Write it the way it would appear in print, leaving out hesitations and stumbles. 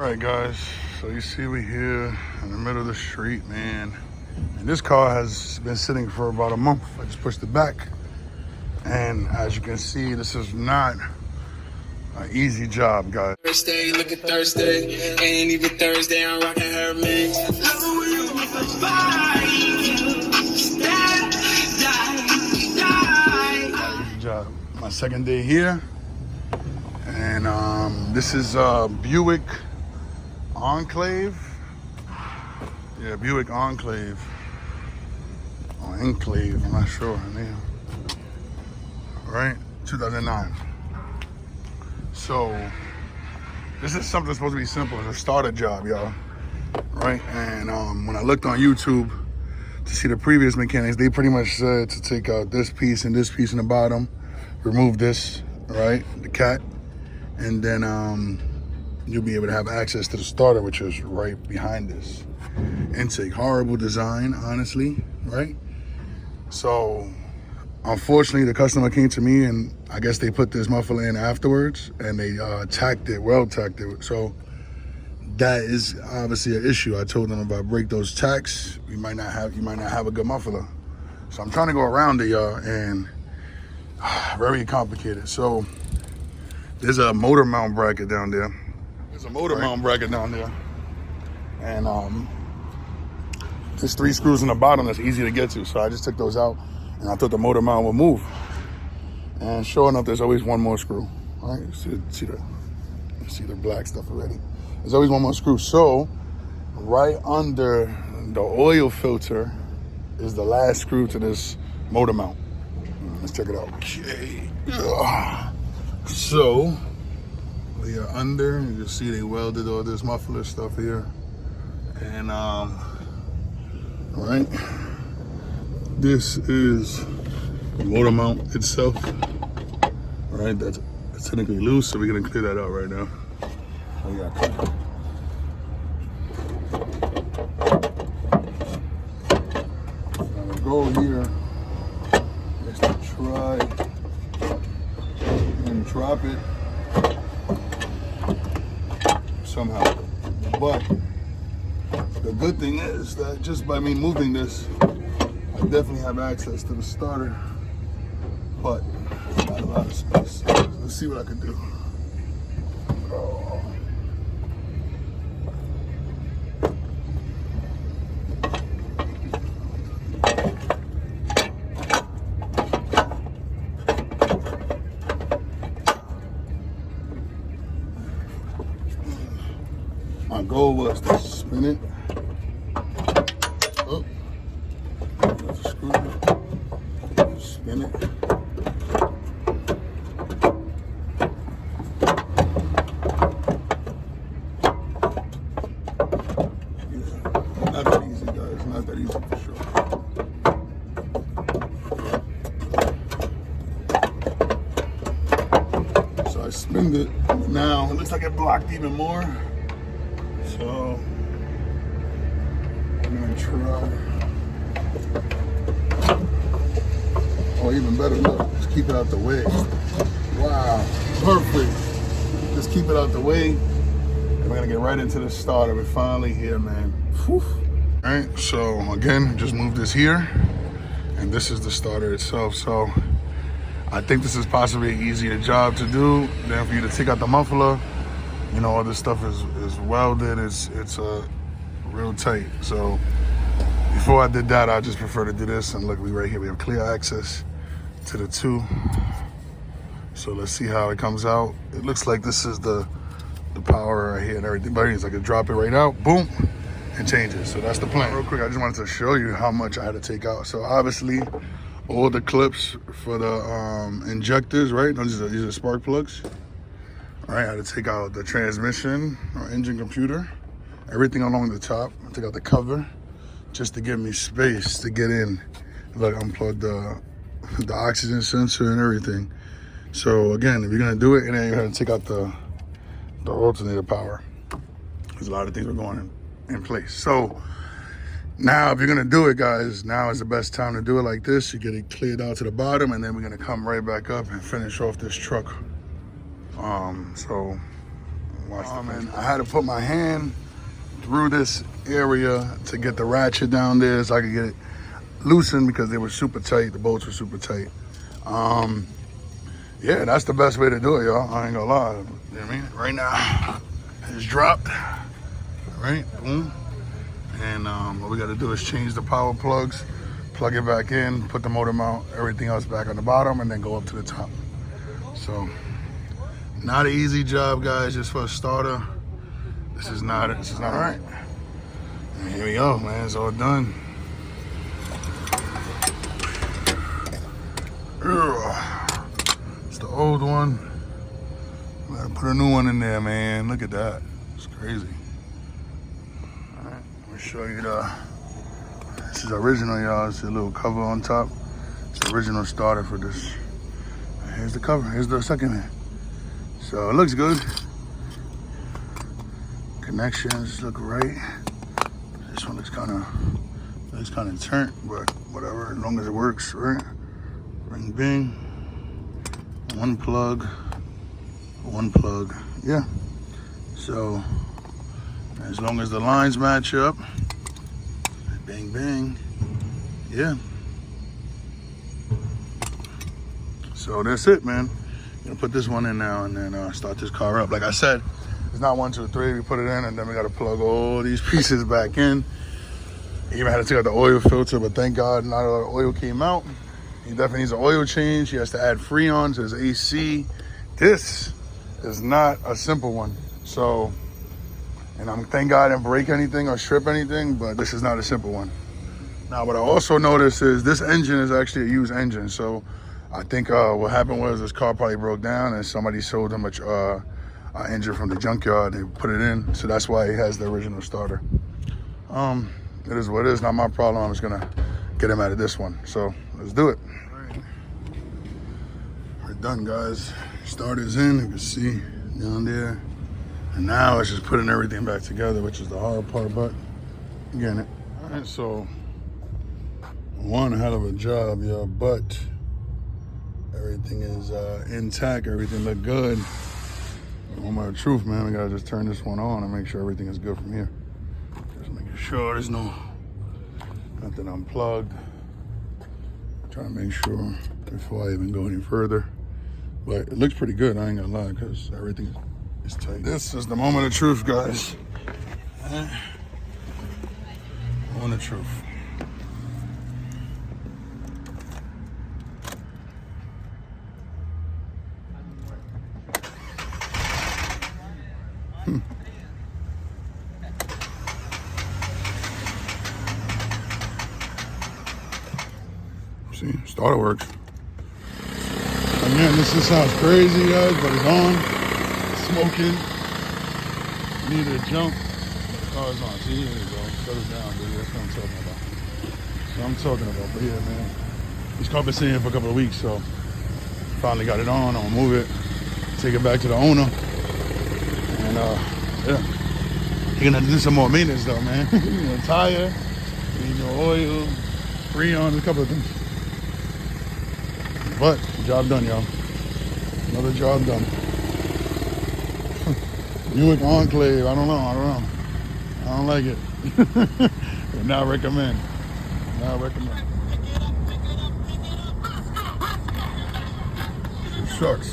All right, guys, so you see we here in the middle of the street, man. And this car has been sitting for about a month. I just pushed it back. And as you can see, this is not an easy job, guys. Thursday, look at Thursday. Ain't even Thursday, I'm rocking her mix. Easy job. My second day here. And this is Buick Enclave. Yeah, Buick Enclave. Or Enclave, I'm not sure. Man. Right? 2009. So, this is something supposed to be simple. It's a starter job, y'all. Right? And when I looked on YouTube to see the previous mechanics, they pretty much said to take out this piece and this piece in the bottom, remove this, right? The cat. And then you'll be able to have access to the starter, which is right behind this intake. Horrible design, honestly, right? So, unfortunately, the customer came to me and I guess they put this muffler in afterwards and they tacked it, tacked it. So that is obviously an issue. I told them if I break those tacks, you might not have a good muffler. So I'm trying to go around it, y'all, and very complicated. So there's a motor mount bracket down there. And there's 3 screws in the bottom that's easy to get to. So I just took those out and I thought the motor mount would move. And sure enough, there's always one more screw. All right, you see the black stuff already. There's always one more screw. So right under the oil filter is the last screw to this motor mount. Let's check it out. Okay. So we are under. You can see they welded all this muffler stuff here. And right, this is the motor mount itself. All right, that's technically loose, so we're gonna clear that out right now. Oh, yeah. Now the goal here is to try and drop it somehow. But the good thing is that just by me moving this, I definitely have access to the starter, but not a lot of space. Let's see what I can do. Oh. My goal was to spin it. Oh, there's a screw. Spin it. Not that easy, guys. Not that easy for sure. So I spinned it. Now it looks like it blocked even more. So I'm gonna try. Oh, even better, look, just keep it out the way. Wow, perfect. Just keep it out the way. And we're gonna get right into the starter. We're finally here, man. Whew. All right, so again, just move this here. And this is the starter itself. So I think this is possibly an easier job to do than for you to take out the muffler. You know, all this stuff is welded, it's real tight. So before I did that, I just prefer to do this. And look, we right here, we have clear access to the 2. So let's see how it comes out. It looks like this is the power right here and everything, but I can drop it right out, boom, and change it. So that's the plan. Real quick, I just wanted to show you how much I had to take out. So obviously, all the clips for the injectors, right? These are spark plugs. All right, I had to take out the transmission or engine computer, everything along the top. I took out the cover just to give me space to get in. Look, unplugged the oxygen sensor and everything. So again, if you're gonna do it, and then you have to take out the alternator power. There's a lot of things are going in place. So now, if you're gonna do it, guys, now is the best time to do it like this. You get it cleared out to the bottom, and then we're gonna come right back up and finish off this truck. So Man, I had to put my hand through this area to get the ratchet down there so I could get it loosened because they were super tight. The bolts were super tight. Yeah, that's the best way to do it, y'all. I ain't gonna lie. You know what I mean? Right now, it's dropped. Right? Boom. And what we gotta do is change the power plugs, plug it back in, put the motor mount, everything else back on the bottom, and then go up to the top. So, not an easy job, guys, just for a starter. This is not all right. And here we go, man, it's all done. It's the old one. Gotta put a new one in there, man. Look at that, it's crazy. All right, let me show you this is original, y'all. It's a little cover on top. It's the original starter for this. Here's the cover, here's the second one. So it looks good. Connections look right. This one looks kind of turnt, but whatever, as long as it works, right? Ring bing. One plug. Yeah. So as long as the lines match up, bang bang. Yeah. So that's it, man. Gonna put this one in now and then start this car up. Like I said, it's not 1, 2, 3. We put it in and then we gotta plug all these pieces back in. Even had to take out the oil filter, but thank God not a lot of oil came out. He definitely needs an oil change. He has to add Freon to his AC. This is not a simple one. So, and thank God I didn't break anything or strip anything, but this is not a simple one. Now, what I also noticed is this engine is actually a used engine. So I think what happened was this car probably broke down and somebody sold him an engine from the junkyard. They put it in, so that's why he has the original starter. It is what it is, not my problem. I'm just gonna get him out of this one. So let's do it. All right. We're done, guys. Starter's in, you can see down there. And now it's just putting everything back together, which is the hard part, but getting it. All right, so one hell of a job, y'all, but everything is intact, everything look good. Oh my truth, man, we gotta just turn this one on and make sure everything is good from here. Just making sure there's nothing unplugged. Trying to make sure before I even go any further. But it looks pretty good, I ain't gonna lie, because everything is tight. This is the moment of truth, guys. Moment of truth. See, starter works. Again, this sounds crazy, guys, but it's on. It's smoking. Need to jump. Oh, it's on. See, here we go. Shut it down, baby. That's what I'm talking about. So I'm talking about, but yeah, man. This car been sitting here for a couple of weeks, so finally got it on. I'm gonna move it, take it back to the owner, and yeah. You're gonna have to do some more maintenance though, man. You need a tire, you need no oil, Freon, a couple of things. But job done, y'all. Another job done. Buick Enclave, I don't know. I don't like it. But now recommend. It sucks.